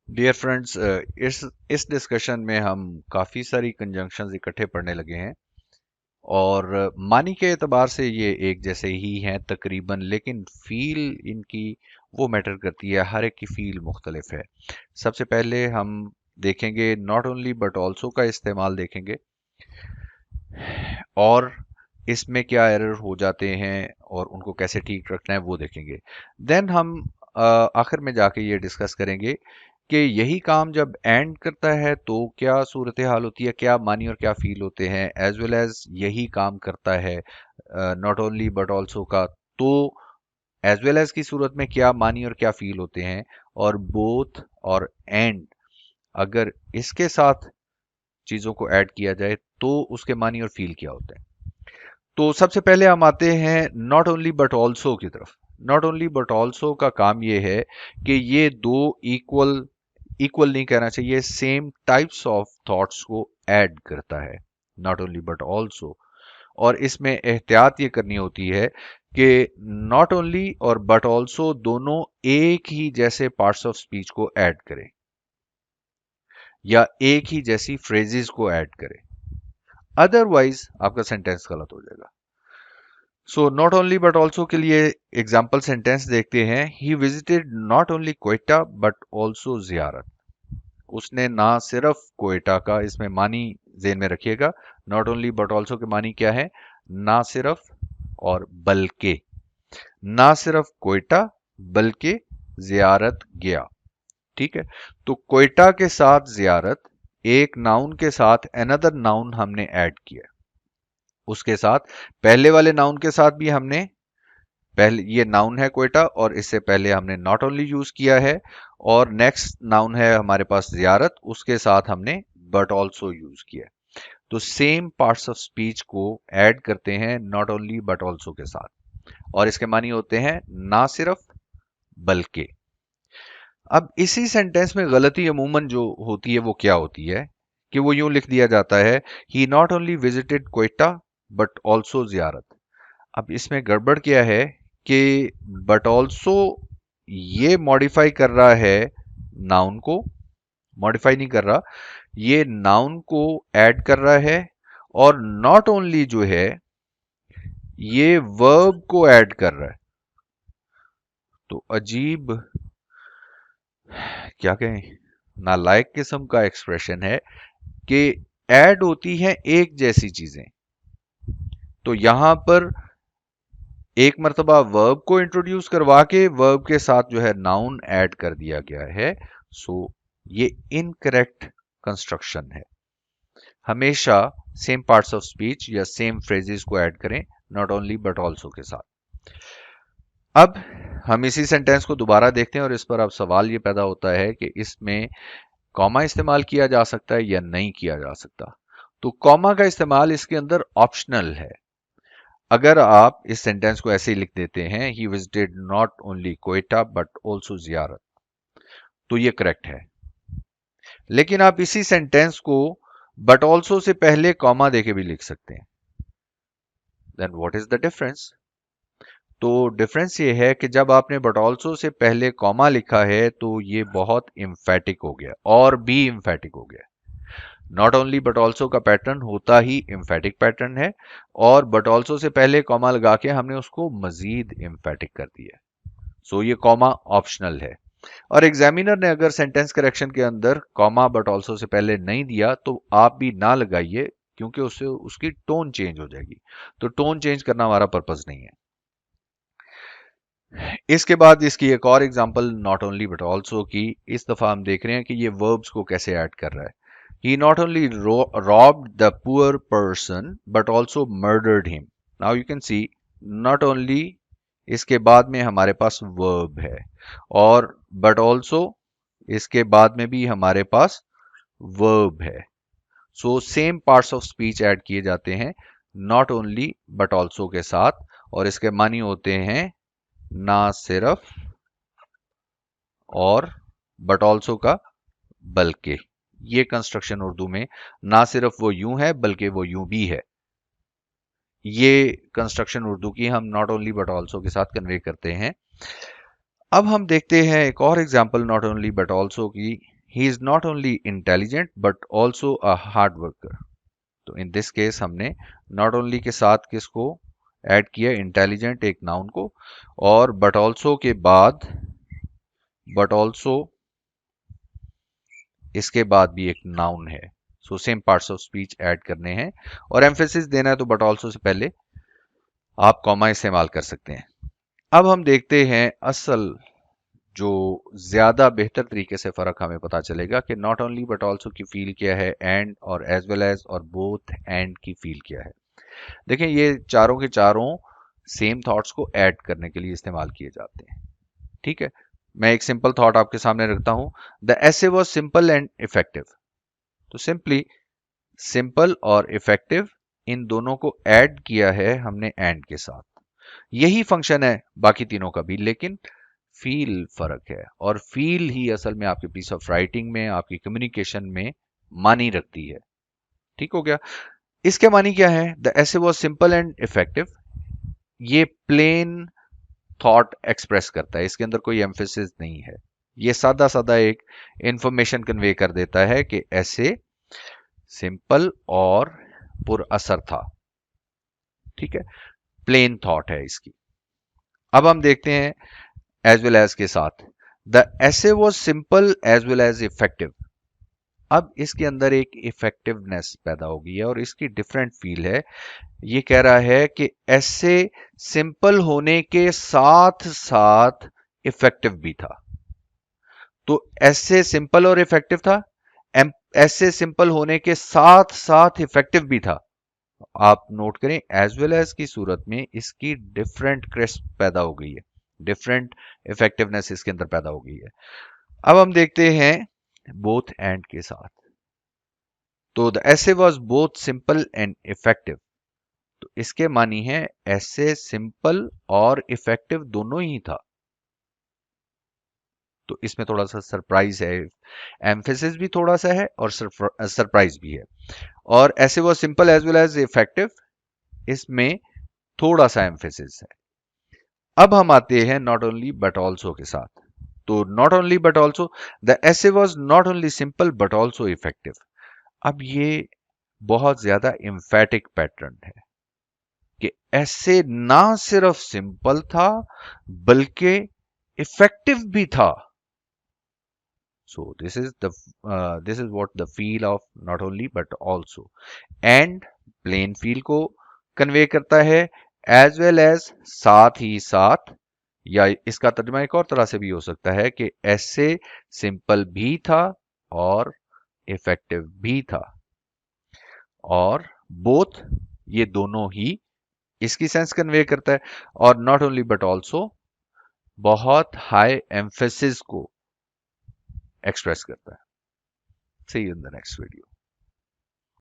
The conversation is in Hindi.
डियर फ्रेंड्स, इस डिस्कशन में हम काफ़ी सारी कंजंक्शंस इकट्ठे पढ़ने लगे हैं और मानी के एतबार से ये एक जैसे ही हैं तकरीबन, लेकिन फील इनकी वो मैटर करती है, हर एक की फील मुख्तलिफ है। सबसे पहले हम देखेंगे नॉट ओनली बट ऑल्सो का इस्तेमाल देखेंगे और इसमें क्या एरर हो जाते हैं और उनको कैसे ठीक रखना है वो देखेंगे। देन हम आखिर में जाके ये डिस्कस करेंगे कि यही काम जब एंड करता है तो क्या सूरत हाल होती है, क्या मानी और क्या फील होते हैं, एज वेल एज यही काम करता है नॉट ओनली बट ऑल्सो का, तो एज वेल एज की सूरत में क्या मानी और क्या फील होते हैं, और बोथ और एंड अगर इसके साथ चीजों को ऐड किया जाए तो उसके मानी और फील क्या होते हैं। तो सबसे पहले हम आते हैं नॉट ओनली बट ऑल्सो की तरफ। नॉट ओनली बट ऑल्सो का काम ये है कि ये दो इक्वल इक्वल नहीं कहना चाहिए, सेम टाइप्स ऑफ थॉट्स को ऐड करता है नॉट ओनली बट ऑल्सो। और इसमें एहतियात ये करनी होती है कि नॉट ओनली और बट ऑल्सो दोनों एक ही जैसे पार्ट्स ऑफ स्पीच को ऐड करें या एक ही जैसी फ्रेजेस को ऐड करें, अदरवाइज आपका सेंटेंस गलत हो जाएगा। So not only but also के लिए एग्जाम्पल सेंटेंस देखते हैं। He visited not only Quetta but also जियारत। उसने ना सिर्फ कोयटा का, इसमें मानी जेन में रखिएगा, नॉट ओनली बट ऑल्सो के मानी क्या है, ना सिर्फ और बल्कि। ना सिर्फ कोयटा बल्कि जियारत गया। ठीक है, तो कोयटा के साथ जियारत, एक नाउन के साथ अनदर नाउन हमने ऐड किया। उसके साथ पहले वाले नाउन के साथ भी हमने, पहले ये नाउन है कोयटा और इससे पहले हमने नॉट ओनली यूज किया है, और नेक्स्ट नाउन है हमारे पास जियारत, उसके साथ हमने बट ऑल्सो यूज किया। तो सेम पार्ट्स ऑफ स्पीच को ऐड करते हैं नॉट ओनली बट ऑल्सो के साथ, और इसके मानी होते हैं ना सिर्फ बल्कि। अब इसी सेंटेंस में गलती अमूमन जो होती है वो क्या होती है कि वो यूं लिख दिया जाता है, he not only visited Quetta but also Ziarat. अब इसमें गड़बड़ क्या है कि बट ऑल्सो ये मॉडिफाई कर रहा है नाउन को, मॉडिफाई नहीं कर रहा, ये नाउन को ऐड कर रहा है, और नॉट ओनली जो है ये वर्ब को ऐड कर रहा है। तो अजीब, क्या कहें, नालायक किस्म का एक्सप्रेशन है कि ऐड होती हैं एक जैसी चीजें। तो यहां पर एक मर्तबा वर्ब को इंट्रोड्यूस करवा के वर्ब के साथ जो है नाउन ऐड कर दिया गया है। सो ये इनकरेक्ट कंस्ट्रक्शन है। हमेशा सेम पार्ट्स ऑफ स्पीच या सेम फ्रेजेस को ऐड करें नॉट ओनली बट ऑल्सो के साथ। अब हम इसी सेंटेंस को दोबारा देखते हैं और इस पर अब सवाल ये पैदा होता है कि इसमें कॉमा इस्तेमाल किया जा सकता है या नहीं किया जा सकता। तो कॉमा का इस्तेमाल इसके अंदर ऑप्शनल है। अगर आप इस सेंटेंस को ऐसे ही लिख देते हैं, he visited not only Quetta but also जियारत, तो ये करेक्ट है। लेकिन आप इसी सेंटेंस को बट ऑल्सो से पहले कॉमा देके भी लिख सकते हैं। Then what is the difference? तो डिफरेंस ये है कि जब आपने बट ऑल्सो से पहले कॉमा लिखा है तो ये बहुत इम्फेटिक हो गया, और भी इम्फेटिक हो गया। नॉट ओनली बट ऑल्सो का पैटर्न होता ही इम्फेटिक पैटर्न है, और बट ऑल्सो से पहले कॉमा लगा के हमने उसको मजीद इम्फेटिक कर दिया। सो ये कॉमा ऑप्शनल है। और एग्जामिनर ने अगर सेंटेंस करेक्शन के अंदर कॉमा बट ऑल्सो से पहले नहीं दिया तो आप भी ना लगाइए, क्योंकि उससे उसकी टोन चेंज हो जाएगी। तो टोन चेंज करना हमारा पर्पज नहीं है। इसके बाद इसकी एक और example not only but also की। इस दफा हम देख रहे हैं कि ये वर्ब्स को कैसे ऐड कर रहा है। He not only robbed the poor person but also murdered him. Now you can see, not only, इसके बाद में हमारे पास वर्ब है, और बट ऑल्सो इसके बाद में भी हमारे पास वर्ब है। So same parts of speech add किए जाते हैं नॉट ओनली बट ऑल्सो के साथ, और इसके मानी होते हैं ना सिर्फ और बट ऑल्सो का बल्कि। ये कंस्ट्रक्शन उर्दू में ना सिर्फ वो यूं है बल्कि वो यूं भी है, ये कंस्ट्रक्शन उर्दू की हम नॉट ओनली बट ऑल्सो के साथ कन्वे करते हैं। अब हम देखते हैं एक और example not only but also की। He is not only intelligent but also a hard worker. तो इन दिस केस हमने नॉट ओनली के साथ किसको ऐड किया, इंटेलिजेंट एक नाउन को, और बट ऑल्सो इसके बाद भी एक नाउन है। So same parts of speech add करने हैं, और एम्फेसिस देना है तो बट ऑल्सो से पहले आप कॉमा इस्तेमाल कर सकते हैं। अब हम देखते हैं असल जो ज्यादा बेहतर तरीके से फर्क हमें पता चलेगा कि नॉट ओनली बट ऑल्सो की फील क्या है, एंड और एज वेल एज और बोथ एंड की फील क्या है। देखें, ये चारों के चारों सेम थॉट्स को ऐड करने के लिए इस्तेमाल किए जाते हैं। ठीक है, मैं एक सिंपल थॉट आपके सामने रखता हूं, the essay was simple and effective. तो सिंपली सिंपल और इफेक्टिव, इन दोनों को ऐड किया है हमने एंड के साथ। यही फंक्शन है बाकी तीनों का भी, लेकिन फील फर्क है, और फील ही असल में आपके पीस ऑफ राइटिंग में, आपकी कम्युनिकेशन में मानी रखती है। ठीक हो गया। इसके मानी क्या है, the essay was simple and effective, ये प्लेन थॉट एक्सप्रेस करता है, इसके अंदर कोई एम्फेसिस नहीं है। ये सादा सादा एक इंफॉर्मेशन कन्वे कर देता है कि ऐसे सिंपल और पुरअसर था। ठीक है, प्लेन थॉट है इसकी। अब हम देखते हैं एज वेल एज के साथ, the essay was simple as well as effective. अब इसके अंदर एक इफेक्टिवनेस पैदा होगी है, और इसकी डिफरेंट फील है। ये कह रहा है कि ऐसे सिंपल होने के साथ साथ इफेक्टिव भी था। तो ऐसे सिंपल और इफेक्टिव था, ऐसे सिंपल होने के साथ साथ इफेक्टिव भी था। आप नोट करें, एज वेल एज की सूरत में इसकी डिफरेंट क्रिस्प पैदा हो गई है, डिफरेंट इफेक्टिवनेस इसके अंदर पैदा हो गई है। अब हम देखते हैं बोथ एंड के साथ। तो the essay was both simple and effective, तो इसके मानी है ऐसे सिंपल और इफेक्टिव दोनों ही था। तो इसमें थोड़ा सा सरप्राइज है, एम्फेसिस भी थोड़ा सा है और सरप्राइज भी है। और ऐसे वो simple as well as effective, इसमें थोड़ा सा एम्फेसिस है। अब हम आते हैं नॉट ओनली बट ऑल्सो के साथ। तो not only but also, the essay was not only simple but also effective. अब ये बहुत ज्यादा इम्फेटिक पैटर्न है कि ऐसे ना सिर्फ सिंपल था बल्कि इफेक्टिव भी था। So this is what the feel of not only but also, and plain feel को कन्वे करता है, एज वेल एज साथ ही साथ, या इसका तर्जुमा एक और तरह से भी हो सकता है कि ऐसे सिंपल भी था और इफेक्टिव भी था, और बोथ ये दोनों ही इसकी सेंस कन्वे करता है, और नॉट ओनली बट ऑल्सो बहुत हाई एम्फेसिस को एक्सप्रेस करता है। See you in the next video.